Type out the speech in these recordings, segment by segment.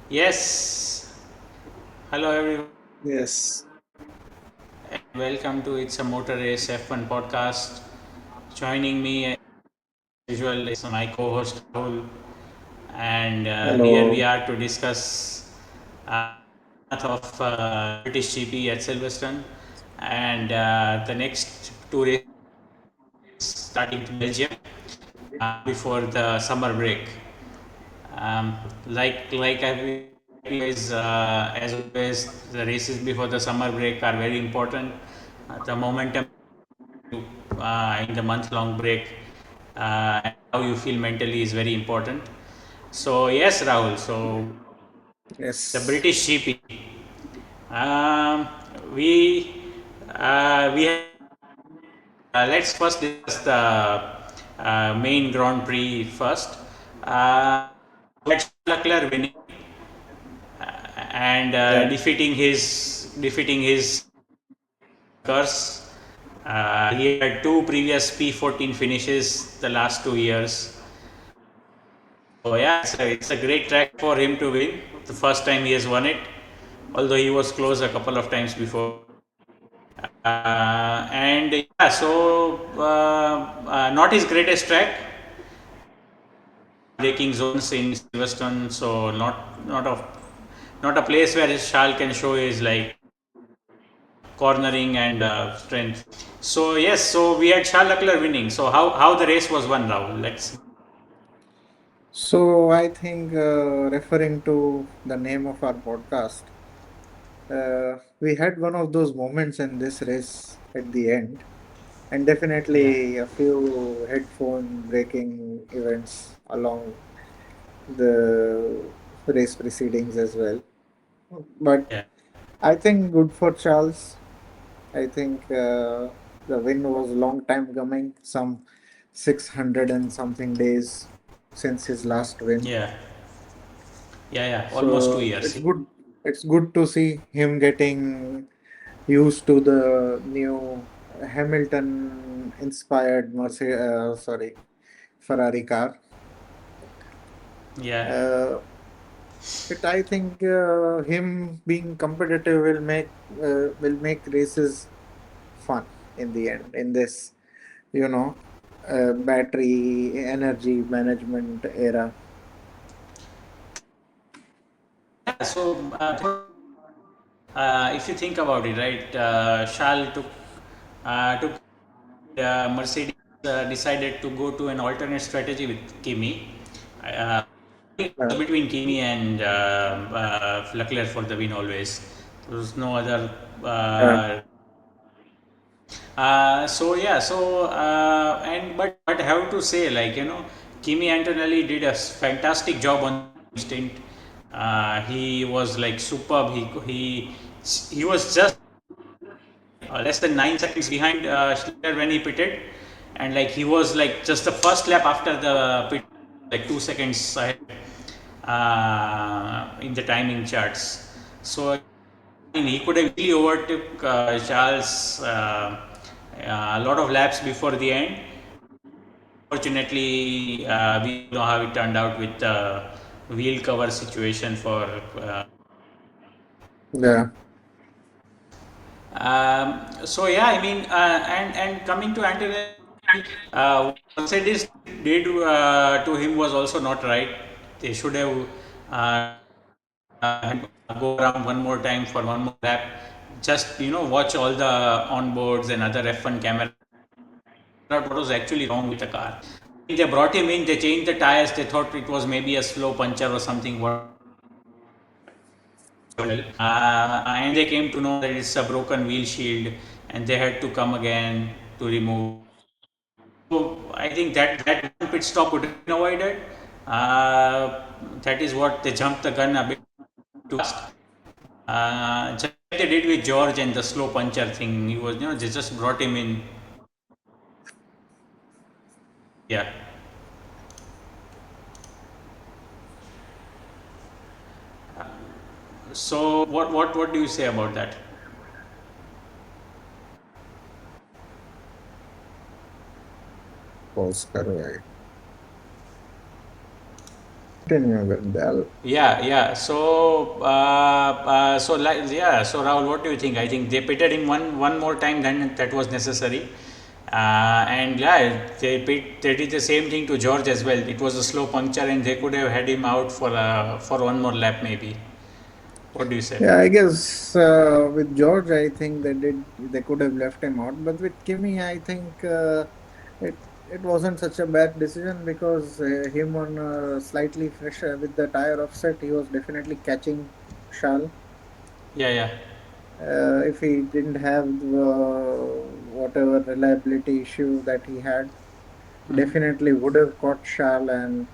Yes. Hello, everyone. Yes. Welcome to It's a Motor Race F1 podcast. Joining me, as usual, is my co host Rahul. And here we Hello. are to discuss of British GP at Silverstone and the next two races starting to Belgium before the summer break. Like I always, as always, the races before the summer break are very important. The momentum in the month-long break and how you feel mentally is very important. So yes, Rahul. So the Yes. British GP. Um, we we let's first discuss the main Grand Prix first. Uh, Charles Leclerc winning and Yeah. defeating his curse. He had two previous P14 finishes the last 2 years. So yeah, it's a great track for him to win. The first time he has won it, although he was close a couple of times before. And yeah, so not his greatest track, braking zones in Silverstone. So not a place where Charles can show his like cornering and strength. So yes, so we had Charles Leclerc winning. So how the race was won, Rahul? Let's. So I think referring to the name of our podcast, we had one of those moments in this race at the end, and Yeah, definitely a few headphone breaking events along the race proceedings as well. But yeah. I think good for Charles. I think the win was long time coming, some 600 and something days since his last win. Yeah, yeah. Almost two So years. it's good. It's good to see him getting used to the new Hamilton-inspired Ferrari car. Yeah. Uh, I think him being competitive will make races fun in the end. In this, you know, battery energy management era. Yeah, so if you think about it, right, Charles took Mercedes decided to go to an alternate strategy with Kimi. Uh, it was Uh, between Kimi and Leclerc for the win always. There was no other. uh, So yeah, so and but have to say, like, Kimi Antonelli did a fantastic job on stint. He was like superb. He was just less than 9 seconds behind Schiller when he pitted, and like he was like just the first lap after the pit, like 2 seconds ahead in the timing charts. So I mean, he could have easily overtook Charles a lot of laps before the end. Fortunately, we know how it turned out with the wheel cover situation for. yeah. So yeah, I mean, and coming to Antonelli, Mercedes did to him was also not right. They should have go around one more time for one more lap. Just watch all the onboards and other F1 cameras. Out what was actually wrong with the car. They brought him in. They changed the tires. They thought it was maybe a slow puncture or something. And they came to know that it's a broken wheel shield, and they had to come again to remove. So I think that one pit stop would have been avoided. That is what they jumped the gun a bit too fast. Just like they did with George and the slow puncher thing. He was, they just brought him in. Yeah. So what do you say about that? Oscar, right. Continue with that. Yeah, yeah. So Rahul, what do you think? I think they pitted him one more time than that was necessary, and yeah, they did the same thing to George as well. It was a slow puncture, and they could have had him out for one more lap maybe. What do you say? Yeah, I guess with George, I think they could have left him out, but with Kimi, I think it wasn't such a bad decision because him on slightly fresh with the tire offset, he was definitely catching Charles. Yeah, yeah. If he didn't have whatever reliability issue that he had, he Hmm. definitely would have caught Charles and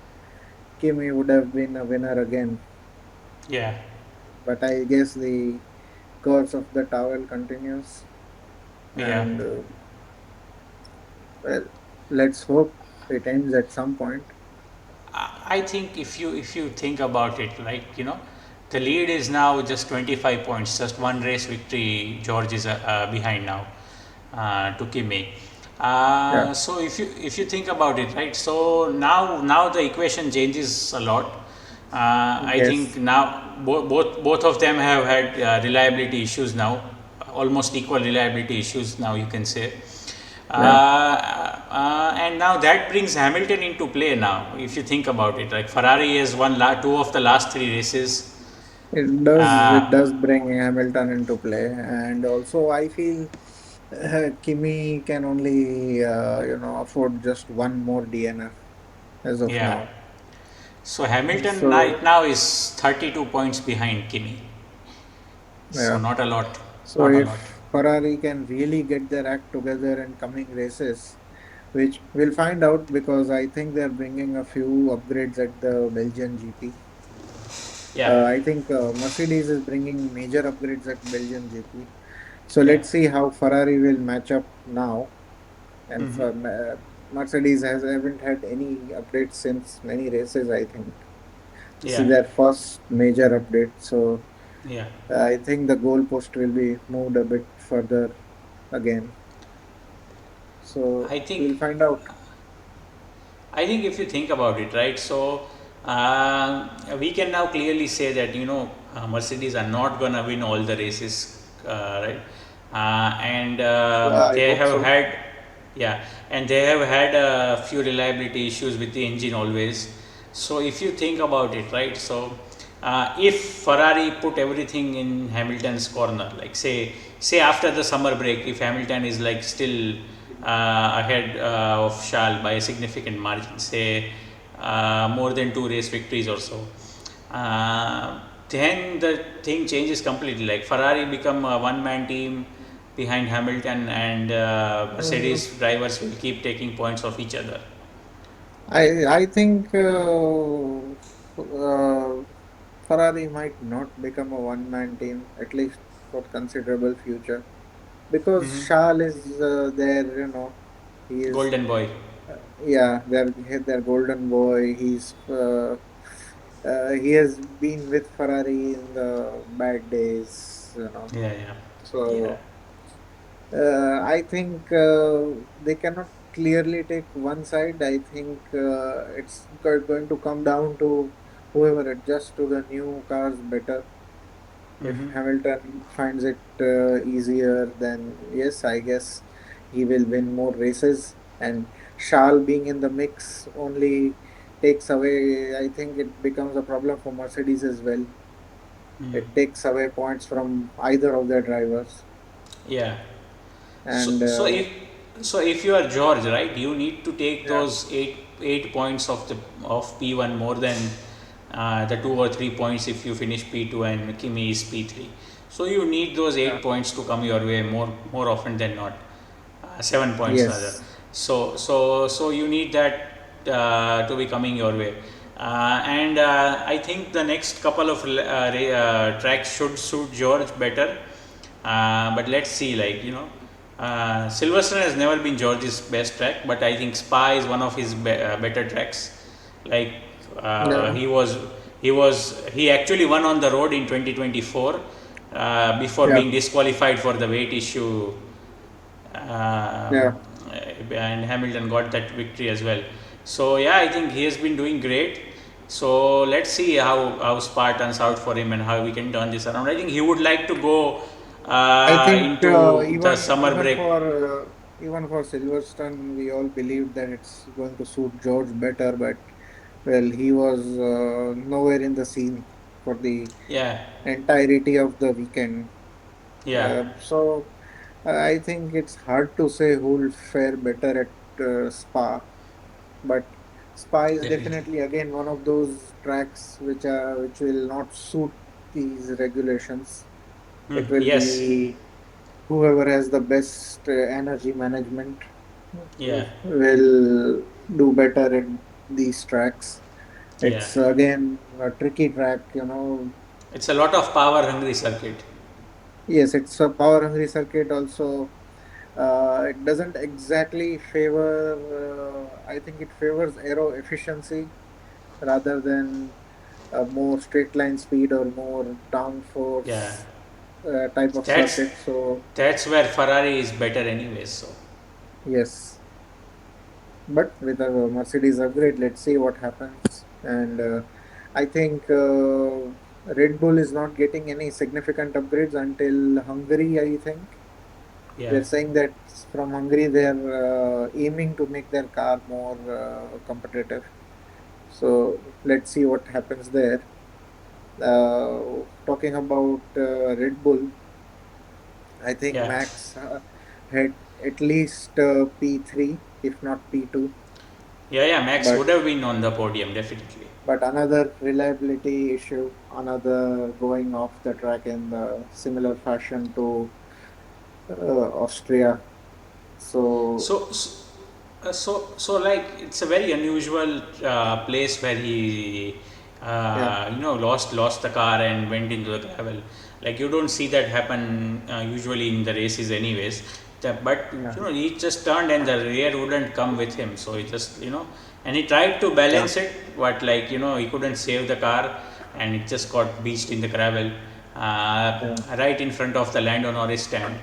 Kimi would have been a winner again. Yeah, But I guess the curse of the towel continues, yeah. and well, let's hope it ends at some point. I think if you think about it, like the lead is now just 25 points, just one race victory. George is behind now to Kimi. Yeah. So if you think about it, right? So now the equation changes a lot. I think Yes. now both of them have had reliability issues now, almost equal reliability issues now you can say. Yeah. And now that brings Hamilton into play now. If you think about it, like Ferrari has won two of the last three races. It does. It Uh, does bring Hamilton into play, and also I feel Kimi can only afford just one more DNF as of yeah. now. So Hamilton So right now is 32 points behind Kimi. So yeah. not a lot. So Not a lot. if Ferrari can really get their act together in coming races, which we'll find out because I think they're bringing a few upgrades at the Belgian GP. Yeah. I think Mercedes is bringing major upgrades at Belgian GP. So Yeah. let's see how Ferrari will match up now. And Hmm. Mercedes has haven't had any updates since many races. I think this is Yeah. their first major update. So Yeah. I think the goalpost will be moved a bit further again. So I think we'll find out. I think if you think about it, right? So we can now clearly say that Mercedes are not gonna win all the races, right? And Yeah, I they hope have so. had, yeah, and they have had a few reliability issues with the engine always. So if you think about it, right? So if Ferrari put everything in Hamilton's corner, like say after the summer break, if Hamilton is like still ahead of Charles by a significant margin, say more than two race victories or so, then the thing changes completely. Like Ferrari become a one-man team behind Hamilton, and Uh, Mercedes drivers will keep taking points off each other. I think Ferrari might not become a one man team at least for considerable future because Hmm. Charles is there. He is Golden boy. yeah, their golden boy. He has been with Ferrari in the bad days. Yeah, yeah, yeah. So I think they cannot clearly take one side. I think it's going to come down to whoever adjusts to the new cars better. If Hmm. Hamilton finds it easier, then yes, I guess he will win more races. And Charles being in the mix only takes away, I think it becomes a problem for Mercedes as well. Mm. It takes away points from either of their drivers. Yeah. So, And so if so if you are George, right, you need to take yeah, those eight points of P1 more than the 2 or 3 points if you finish P2 and Kimi is P3. So you need those yeah, 8 points to come your way more often than not. 7 points rather. yes. So you need that to be coming your way. And I think the next couple of tracks should suit George better. But let's see, Silverstone has never been George's best track, but I think Spa is one of his better tracks. Like Yeah, he actually won on the road in 2024 before yeah, being disqualified for the weight issue, yeah. and Hamilton got that victory as well. So yeah, I think he has been doing great. So let's see how Spa turns out for him and how we can turn this around. I think he would like to go I think into the summer break. even for Silverstone, we all believed that it's going to suit George better, but well, he was nowhere in the scene for the Yeah, entirety of the weekend. yeah, So I think it's hard to say who will fare better at Spa, but Spa is definitely. definitely again one of those tracks which will not suit these regulations. It will Yes, be whoever has the best energy management yeah, will do better in these tracks. yeah. It's again a tricky track. It's a lot of power hungry circuit. Yes, it's a power hungry circuit also. It doesn't exactly favor, I think it favors aero efficiency rather than a more straight line speed or more Yeah, downforce type of that's circuit. So, that's where Ferrari is better anyways. So yes, but with a Mercedes upgrade, let's see what happens. And I think Red Bull is not getting any significant upgrades until Hungary, I think. yeah, They're saying that from Hungary, they're aiming to make their car more competitive. So let's see what happens there. Talking about Red Bull, I think yeah, Max had at least P3, if not P2. yeah. Max But would have been on the podium definitely. another reliability issue, another going off the track in the similar fashion to Austria. So So, so like it's a very unusual place where he, yeah, lost the car and went into the gravel. Like you don't see that happen usually in the races, anyways. But yeah, he just turned and the rear wouldn't come with him. So he just and he tried to yeah, balance it, but like he couldn't save the car, and it just got beached in the gravel, yeah. right in front of the Lando Norris stand.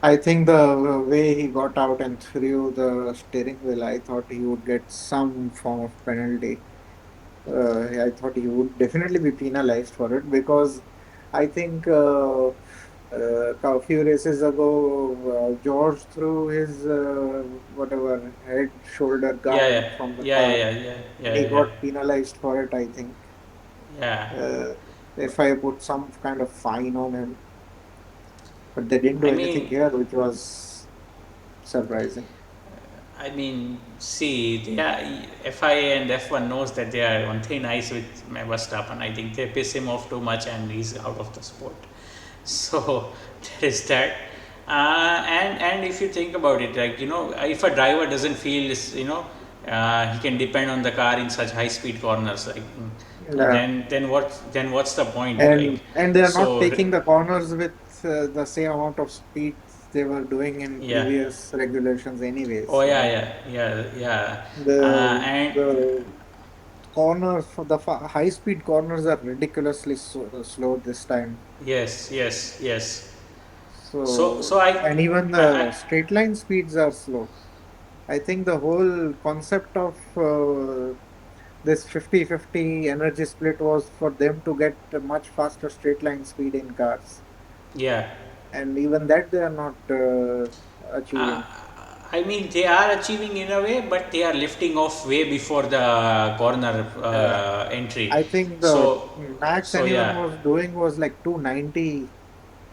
I think the way he got out and threw the steering wheel, I thought he would get some form of penalty. I thought he would definitely be penalized for it because I think a few races ago, George threw his whatever head shoulder Yeah, guard yeah, from the yeah, car yeah, yeah, yeah, and yeah, he yeah. got penalized for it, I think. Yeah, Uh, if I put some kind of fine on him, but they didn't do I anything mean, here, which was surprising. see, they are, FIA and F1 knows that they are on thin ice with Verstappen. I think they piss him off too much, and he's out of the sport. So there is that. And if you think about it, like if a driver doesn't feel, he can depend on the car in such high speed corners, like, Yeah. then what's the point, like? And they are not So taking the corners with the same amount of speed they were doing in yeah. previous regulations Oh anyways. yeah, yeah, yeah, yeah. And The corners for the high speed corners are ridiculously slow this time. yes, yes, yes. So So and even the straight line speeds are slow. I think the whole concept of this 50-50 energy split was for them to get a much faster straight line speed in cars, yeah. and even that they are not Uh, achieving. I mean, they are achieving in a way, but they are lifting off way before the corner Uh, entry. I think the So, max so anyone yeah, was doing was like 290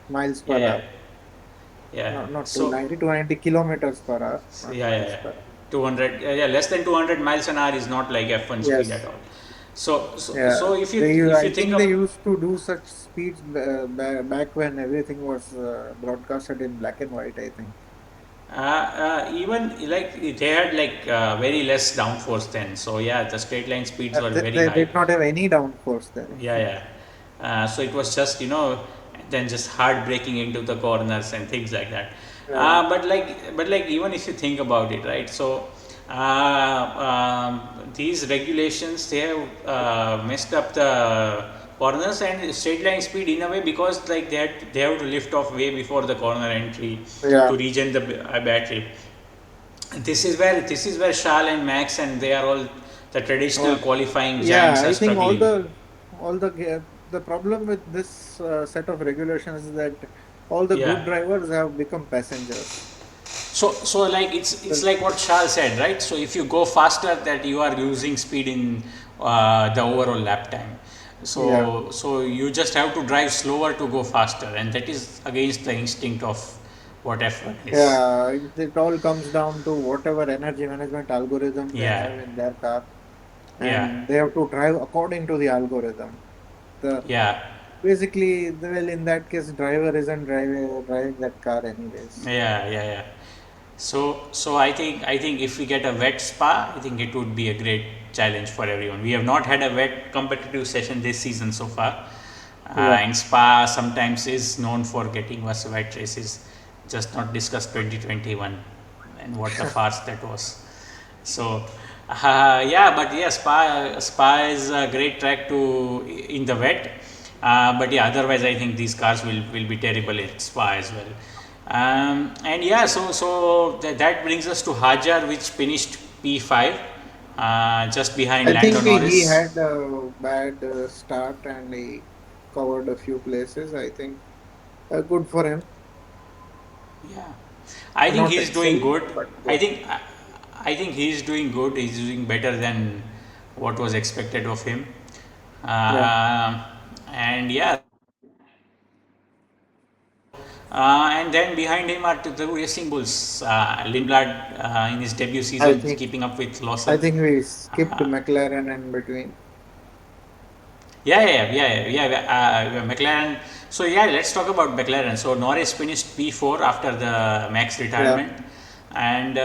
miles yeah, per yeah, hour. yeah. Not So, 290, 290 kilometers per hour, not yeah, yeah, miles yeah. per hour. 200, yeah, less than 200 miles an hour is not like F1 speed at Yes. all. So Yeah. if you I think think of they used to do such speeds back when everything was broadcasted in black and white, I think. even like they had like very less downforce then. So yeah, the straight line speeds were very They high. did not have any downforce then. Yeah, yeah. So it was just then just hard breaking into the corners and things like that. Yeah. But like even if you think about it, right? So these regulations, they have messed up the corners and straight line speed in a way, because like they have to lift off way before the corner entry Yeah. to regen the battery. This is where Shal and Max and they are all the traditional Or qualifying yeah, giants are I think struggling. the problem with this set of regulations is that all the good Yeah. drivers have become passengers. So like it's The- like what Charles said, right? So if you go faster, that you are losing speed in the overall lap time. Yeah, So you just have to drive slower to go faster, and that is against the instinct of what F1 is. yeah. It all comes down to whatever energy management algorithm they Yeah, have in their car, yeah, and they have to drive according to the algorithm. The yeah, well, in that case, driver isn't driving that car anyways. yeah. So I think if we get a wet spa, I think it would be a great challenge for everyone. We have not had a wet competitive session this season so far, Yeah, and Spa sometimes is known for getting us wet races. Just not discuss 2021 and what a farce that was. So yeah, but yeah, Spa is a great track to in the wet. But yeah, otherwise I think these cars will be terrible at Spa as well. And yeah, that brings us to Hajar, which finished P5, just behind I Lando think he Norris. had a bad start and he covered a few places. I think good for him. Yeah, I think Not he's doing excellent, good. but I good. think I think he's doing good. He's doing better than what was expected of him. Yeah, Uh, and yeah, and then behind him are the Racing Bulls. Lindblad in his debut I season is think keeping up with I Lawson. think we skipped McLaren in between. Yeah. McLaren. So yeah, let's talk about McLaren. So Norris finished P4 after the Max Yeah, retirement, and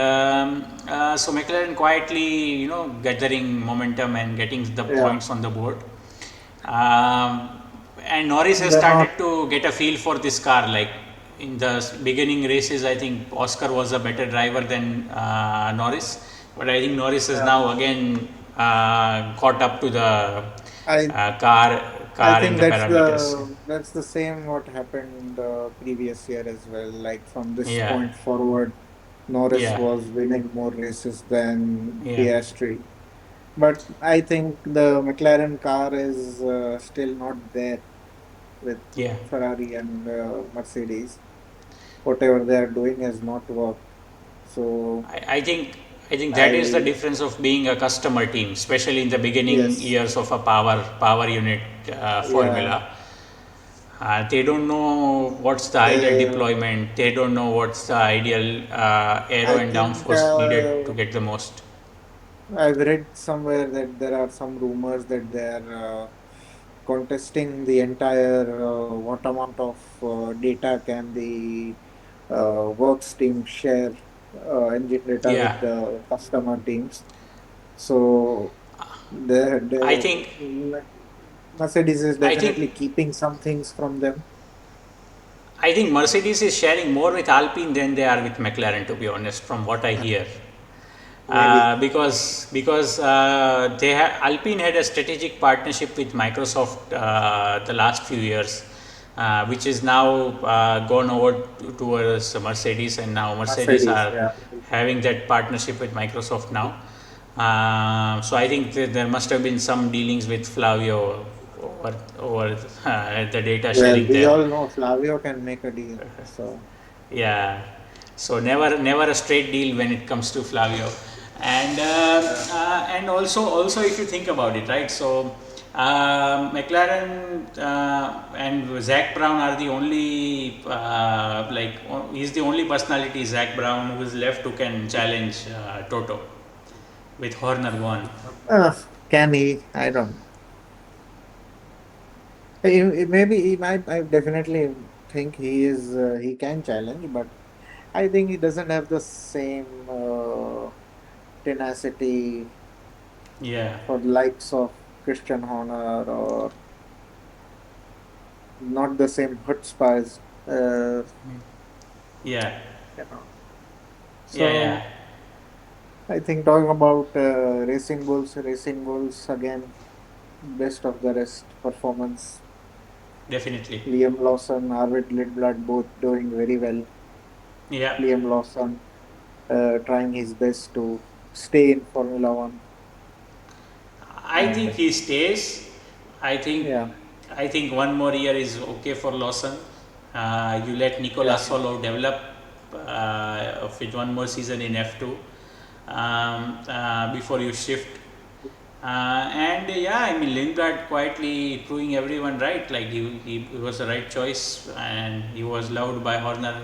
so McLaren quietly, gathering momentum and getting the yeah. points on the board. Um, and Norris has They're not. started to get a feel for this car. Like in the beginning races, I think Oscar was a better driver than Norris, but I think Norris has Yeah, now again caught up to the I car I car and think the parameters. that's the same what happened the previous year as well. Like from this Yeah, point forward, Norris yeah, was winning more races than yeah, Piastri. But I think the McLaren car is still not there with yeah. Ferrari and Mercedes. Whatever they are doing has not worked. So I think that is the I difference of being a customer team, especially in the beginning yes, years of a power unit yeah, formula. They don't know what's the ideal they. deployment. They don't know what's the ideal aero I and think downforce needed to get the most. I've read somewhere that there are some rumors that they are contesting the entire what amount of data can the works team share engine data Yeah, with the customer teams. So I think Mercedes is I think definitely keeping some things from them. I think Mercedes is sharing more with Alpine than they are with McLaren. To be honest, from what I hear. Maybe. Because Alpine had a strategic partnership with Microsoft the last few years, which is now gone over towards Mercedes, and now Mercedes Mercedes, are yeah. having that partnership with Microsoft now. So I think that there must have been some dealings with Flavio over the data Well, sharing we there. all know Flavio can make a deal. So Yeah, so never a straight deal when it comes to Flavio, yeah, and also if you think about it, right? So McLaren and Zach Brown are the only he's the only personality, Zach Brown, who is left who can challenge Toto with Horner gone. uh, can he? I don't know. Maybe he might. I definitely think he is. He can challenge, but I think he doesn't have the same tenacity Yeah, for the likes of Christian Horner or not the same chutzpah as yeah, you know. yeah, So I think talking about Racing Bulls again, best of the rest performance. definitely. Liam Lawson, Arvid Lidblad both doing very well. Yeah. Liam Lawson trying his best to stay in Formula One. I think he stays. I think Yeah, I think one more year is okay for Lawson. You let Nicolas yeah, Solo develop with one more season in F2 before you shift. And yeah, I mean Lindblad quietly proving everyone right. Like he was the right choice, and he was loved by Horner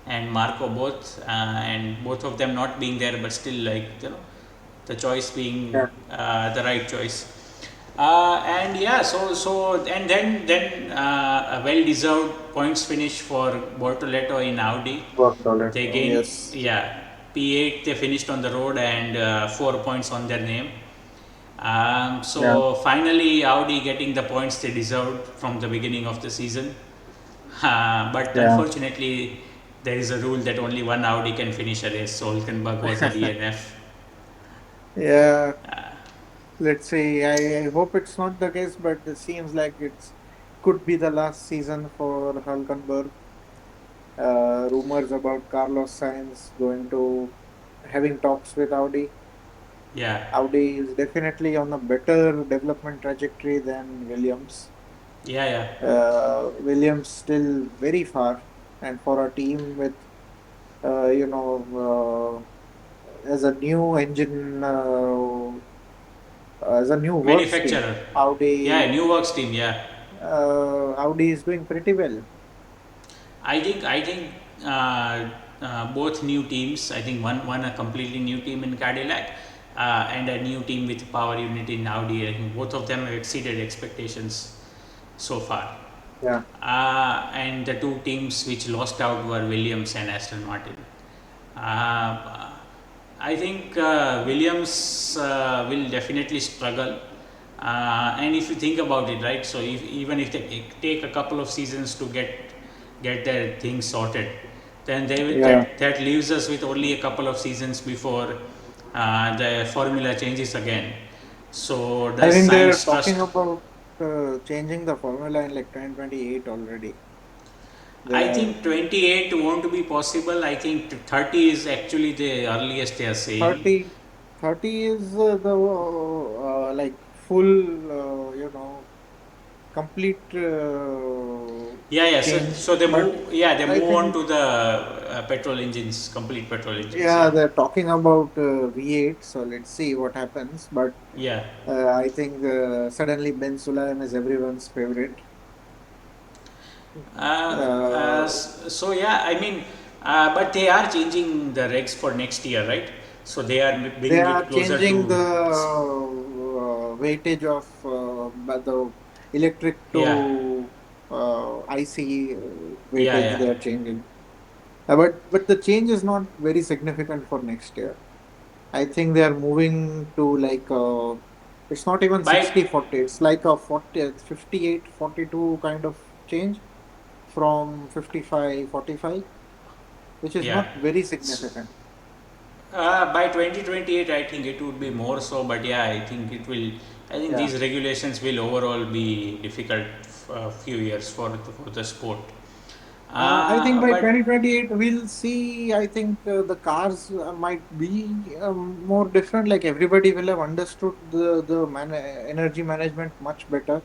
and Marco both, and both of them not being there, but still like the choice being yeah. the right choice. And yeah, so and then a well deserved points finish for Bortoleto in Audi. Worked on it. They Oh, gained, yes. yeah, P8 they finished on the road, and 4 points on their name. Yeah, So finally, Audi getting the points they deserved from the beginning of the season. But yeah. unfortunately, there is a rule that only one Audi can finish a race. So Hülkenberg was the DNF. Yeah, let's see. I hope it's not the case, but it seems like it's could be the last season for Hulkenberg. Rumors about Carlos Sainz going to having talks with Audi. Yeah, Audi is definitely on a better development trajectory than Williams. yeah, yeah. Williams still very far, and for a team with as a new engine, as a new works team, Manufacturer. Yeah, Audi new works team. Yeah, Audi is doing pretty well. I think both new teams. I think one a completely new team in Cadillac, and a new team with power unit in Audi. I think both of them have exceeded expectations so far. Yeah, And the two teams which lost out were Williams and Aston Martin. Uh, I think Williams will definitely struggle. And if you think about it, right? So even if they take a couple of seasons to get their things sorted, then yeah. that leaves us with only a couple of seasons before the formula changes again. So I does think they're science talking trust? about changing the formula in like 2028 already. They I are think 28 won't be possible. I think 30 is actually the earliest they are saying. 30, 30 is the like full, complete Yeah, yeah. So, change. so they But move. Yeah, they I move on think, to the petrol engines, complete petrol engines. yeah, Yeah, they're talking about V8. So let's see what happens. But yeah. I think suddenly Ben Sulayem is everyone's favorite. Uh, So yeah, I mean, but they are changing the regs for next year, right? So they are they bringing are it closer changing the to. weightage of the electric Yeah, to IC yeah, weightage. yeah. They are changing. But the change is not very significant for next year. I think they are moving to like it's not even By 60-40. It's like a 40, 58-42 kind of change from 55-45, which is yeah. not very significant. By 2028, I think it would be more so, but yeah, I think it will. I think Yeah. these regulations will overall be difficult for a few years for the sport. I think by But 2028 we'll see. I think the cars might be more different. Like everybody will have understood the energy management much better.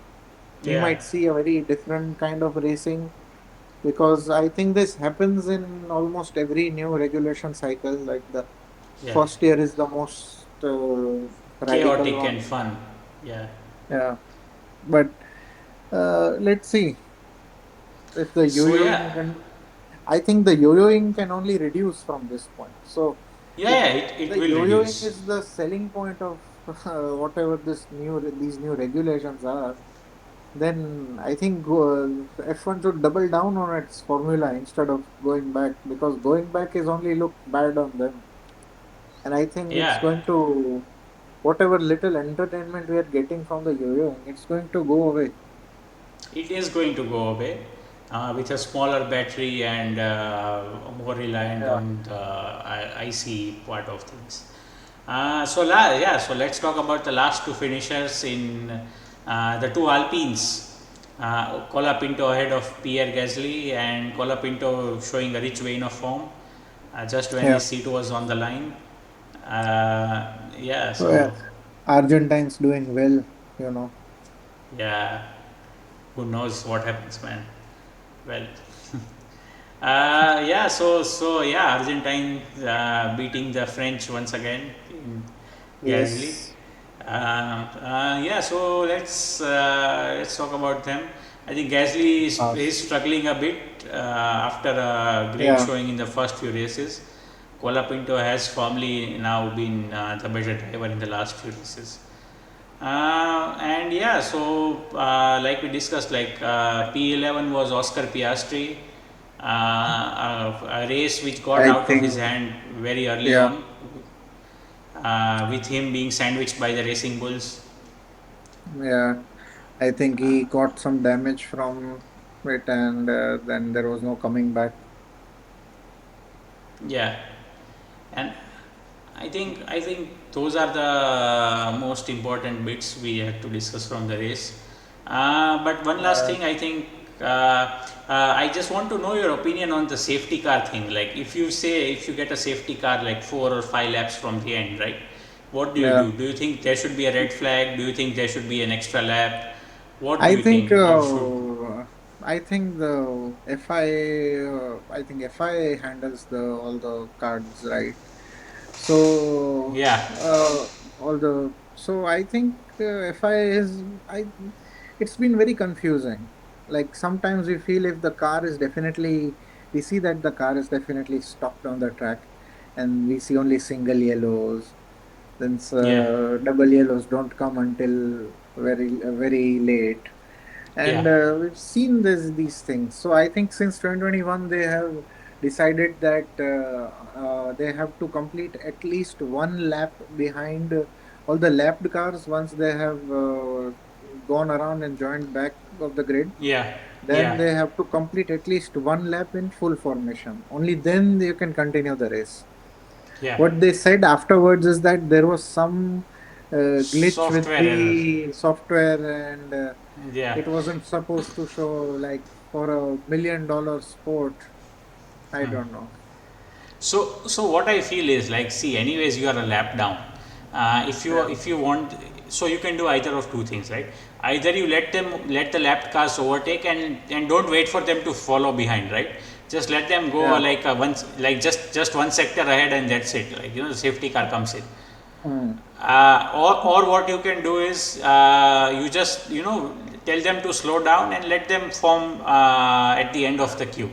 We yeah, might see a very different kind of racing because I think this happens in almost every new regulation cycle. Like the yeah, first year is the most radical chaotic and one. fun. Yeah. Yeah, but let's see if the So yo-yoing yeah, can. I think the yo-yoing can only reduce from this point. So yeah, if yeah. It the will yo-yoing reduce. is the selling point of whatever these new regulations are, then I think F1 should double down on its formula instead of going back because going back is only look bad on them. And I think it's Yeah, going to whatever little entertainment we are getting from the yo-yoing, it's going to go away. it is going to go away with a smaller battery and more reliant Yeah. on the IC part of things. Yeah, so let's talk about the last two finishers in the two Alpines. Colapinto ahead of Pierre Gasly, and Colapinto showing a rich vein of form just when Yeah. his seat was on the line. Yeah, Oh, yeah. so. Argentines doing well, you know. Yeah, who knows what happens, man. Well, yeah. So yeah, Argentine beating the French once again in Gasly. Yes. Yeah. So let's talk about them. I think Gasly is Us. struggling a bit after a great Yeah. showing in the first few races. Colapinto has firmly now been the better driver in the last few races. And yeah, so like we discussed, like P11 was Oscar Piastri, a race which got I out of his think, hand very early yeah, on, with him being sandwiched by the Racing Bulls. yeah. I think he got some damage from it, and then there was no coming back. Yeah, and I think those are the most important bits we had to discuss from the race. But one last Uh, thing, I think I just want to know your opinion on the safety car thing. Like, if you get a safety car like 4 or 5 laps from the end, right? What do you yeah. do? Do you think there should be a red flag? Do you think there should be an extra lap? What do I you think think? How should? I think the FI I think FI handles the all the cards, right. So Yeah, all the so I think FI is I it's been very confusing. Like sometimes we feel if the car is definitely we see that the car is definitely stopped on the track, and we see only single yellows. Then yeah, double yellows don't come until very late, and yeah, we've seen these things. So I think since 2021 they have decided that they have to complete at least one lap behind all the lapped cars. Once they have gone around and joined back of the grid, yeah, then yeah, they have to complete at least one lap in full formation. Only then you can continue the race. yeah. What they said afterwards is that there was some glitch with Software error. the software, and Yeah. it wasn't supposed to show, like, for $1 million sport. I don't know. So what I feel is like, see, anyways, you are a lap down. Yeah. If you want, so you can do either of two things, right? Either you let the lap cars overtake, and don't wait for them to follow behind, right? Just let them go Yeah. like once, like just one sector ahead, and that's it. Like, the safety car comes in. Hmm. Or what you can do is, you just, tell them to slow down and let them form at the end of the queue.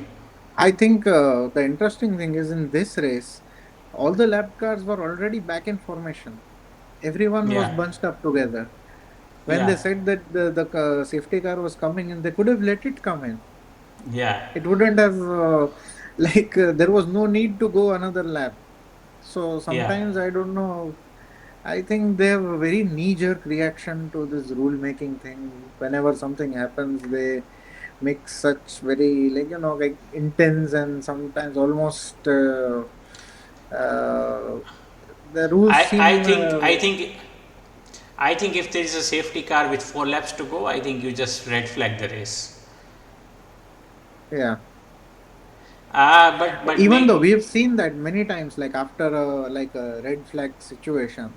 I think the interesting thing is in this race, all the lap cars were already back in formation. Everyone was Yeah, bunched up together. When they yeah, said that the safety car was coming in, they could have let it come in. yeah, It wouldn't have, there was no need to go another lap. So yeah. sometimes I don't know. I think they have a very knee-jerk reaction to this rule-making thing. Whenever something happens, they make such very, like intense, and sometimes almost uh, the rules I I seem think I think I think if there is a safety car with 4 laps to go, I think you just red flag the race. yeah. But Even though we make have seen that many times, like after a red flag situation,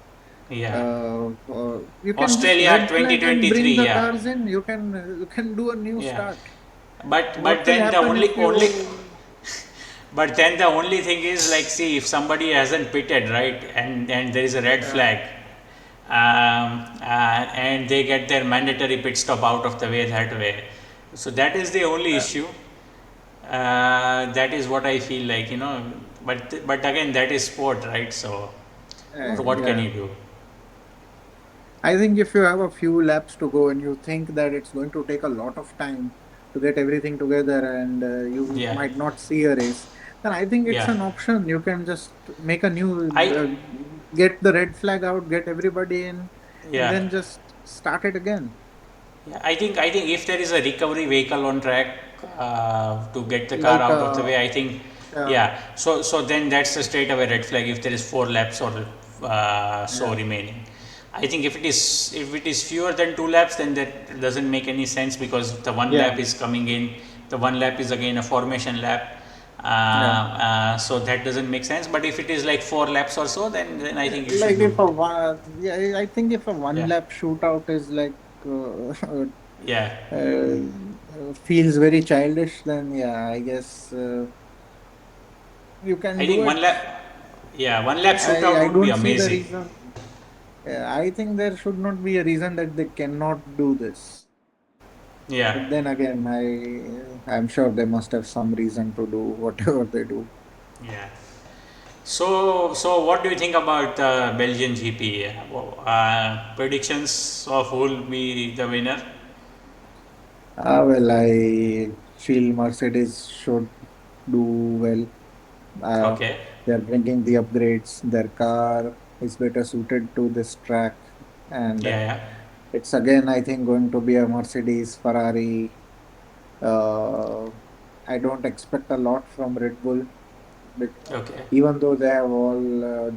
yeah. you can just Australia red flag and bring 2023, the yeah, cars in. You can do a new yeah. start. But What will then the happen only if only you? but then the only thing is, like, see, if somebody hasn't pitted, right, and there is a red Yeah, flag, and they get their mandatory pit stop out of the way that way, so that is the only yeah, issue. That is what I feel like, but again, that is sport, right? So what can yeah. you do? I think if you have a few laps to go and you think that it's going to take a lot of time to get everything together, and you Yeah, might not see a race, then I think it's yeah. an option. You can just make a new, I get the red flag out, get everybody in, and Yeah, then just start it again. yeah. I think if there is a recovery vehicle on track to get the car Like, out of the way, I think, yeah, yeah. So then that's a straight away red flag if there is 4 laps or so yeah, remaining. I think if it is fewer than 2 laps, then that doesn't make any sense, because the one yeah, lap is coming in. The one lap is again a formation lap. Yeah. So that doesn't make sense. But if it is like 4 laps or so, then I think you should Like do. if a one, yeah, I think if a one Yeah, lap shootout is like yeah. feels very childish, then yeah, I guess you can I do think one it. lap. Yeah, 1 lap shootout I would be don't see the amazing. reason. I think there should not be a reason that they cannot do this. Yeah, But then again, I'm sure they must have some reason to do whatever they do. yeah. So what do you think about the Belgian GP? Predictions of who will be the winner? Well, I feel Mercedes should do well. Uh, Okay. they're bringing the upgrades. Their car is better suited to this track, and Yeah, yeah. it's again, I think, going to be a Mercedes, Ferrari. Uh, I don't expect a lot from Red Bull, Okay. even though they have all,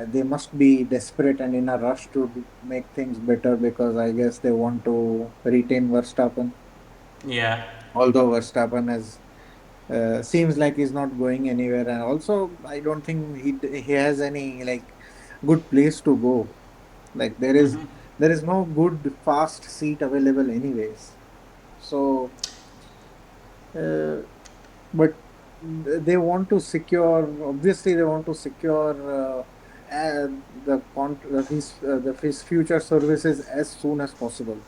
they must be desperate and in a rush to make things better because I guess they want to retain Verstappen. Yeah, Although Verstappen has seems like he's not going anywhere, and also I don't think he has any like good place to go. Like there is no good fast seat available anyways. So, uh, but they want to secure. Obviously, they want to secure his future services as soon as possible.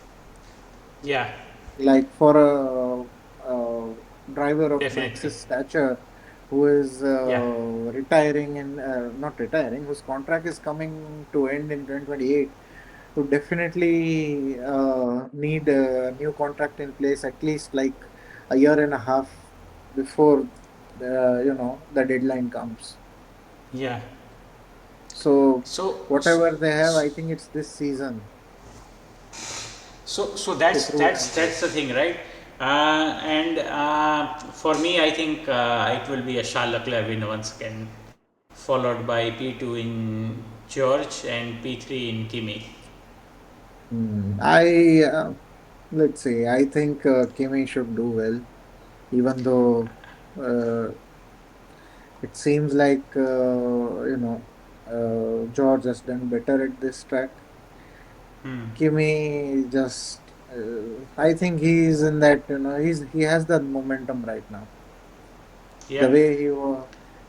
yeah, Like for a driver of definitely. Max's stature who is Yeah, retiring and not retiring, whose contract is coming to end in 2028, would definitely need a new contract in place at least like a year and a half before the deadline comes. yeah. So So, whatever they have, I think it's this season so to that's prove that's that's the themselves. thing, right? And for me, I think it will be a Charles Leclerc win once again, followed by P2 in George and P3 in Kimi. I let's see. I think Kimi should do well, even though uh, it seems like George has done better at this track. Hmm. Kimi just, I think he's in that. He has that momentum right now. The Yeah, way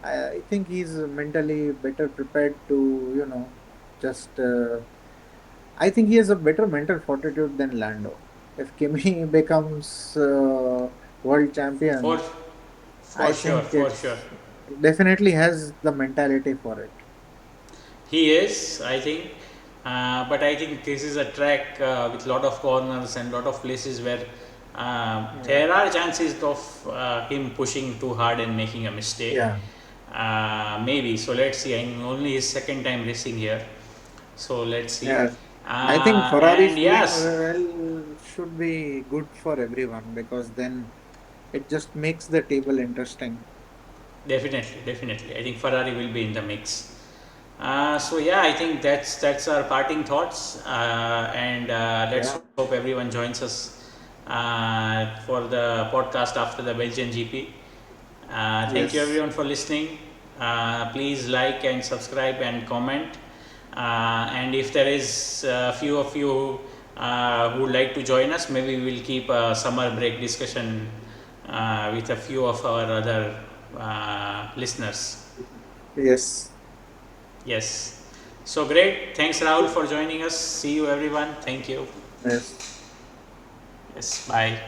I think he's mentally better prepared to just. I think he has a better mental fortitude than Lando. If Kimi becomes world for champion, for I sure, think for sure. it's definitely has the mentality for it. He is, I think, but I think this is a track with lot of corners and lot of places where Yeah. there are chances of him pushing too hard and making a mistake. Yeah. Maybe. So let's see. I'm only his second time racing here. So let's see. Yeah. I think Ferraris And doing yes, well should be good for everyone because then it just makes the table interesting. definitely, definitely. I think Ferrari will be in the mix. So yeah, I think that's our parting thoughts, and let's Yeah. hope everyone joins us for the podcast after the Belgian GP. Thank you Yes. everyone for listening. Please like and subscribe and comment. And if there is a few of you who would like to join us, maybe we'll keep a summer break discussion with a few of our other listeners. Yes. Yes. So great. Thanks, Rahul, for joining us. See you, everyone. Thank you. Yes. Yes. Bye.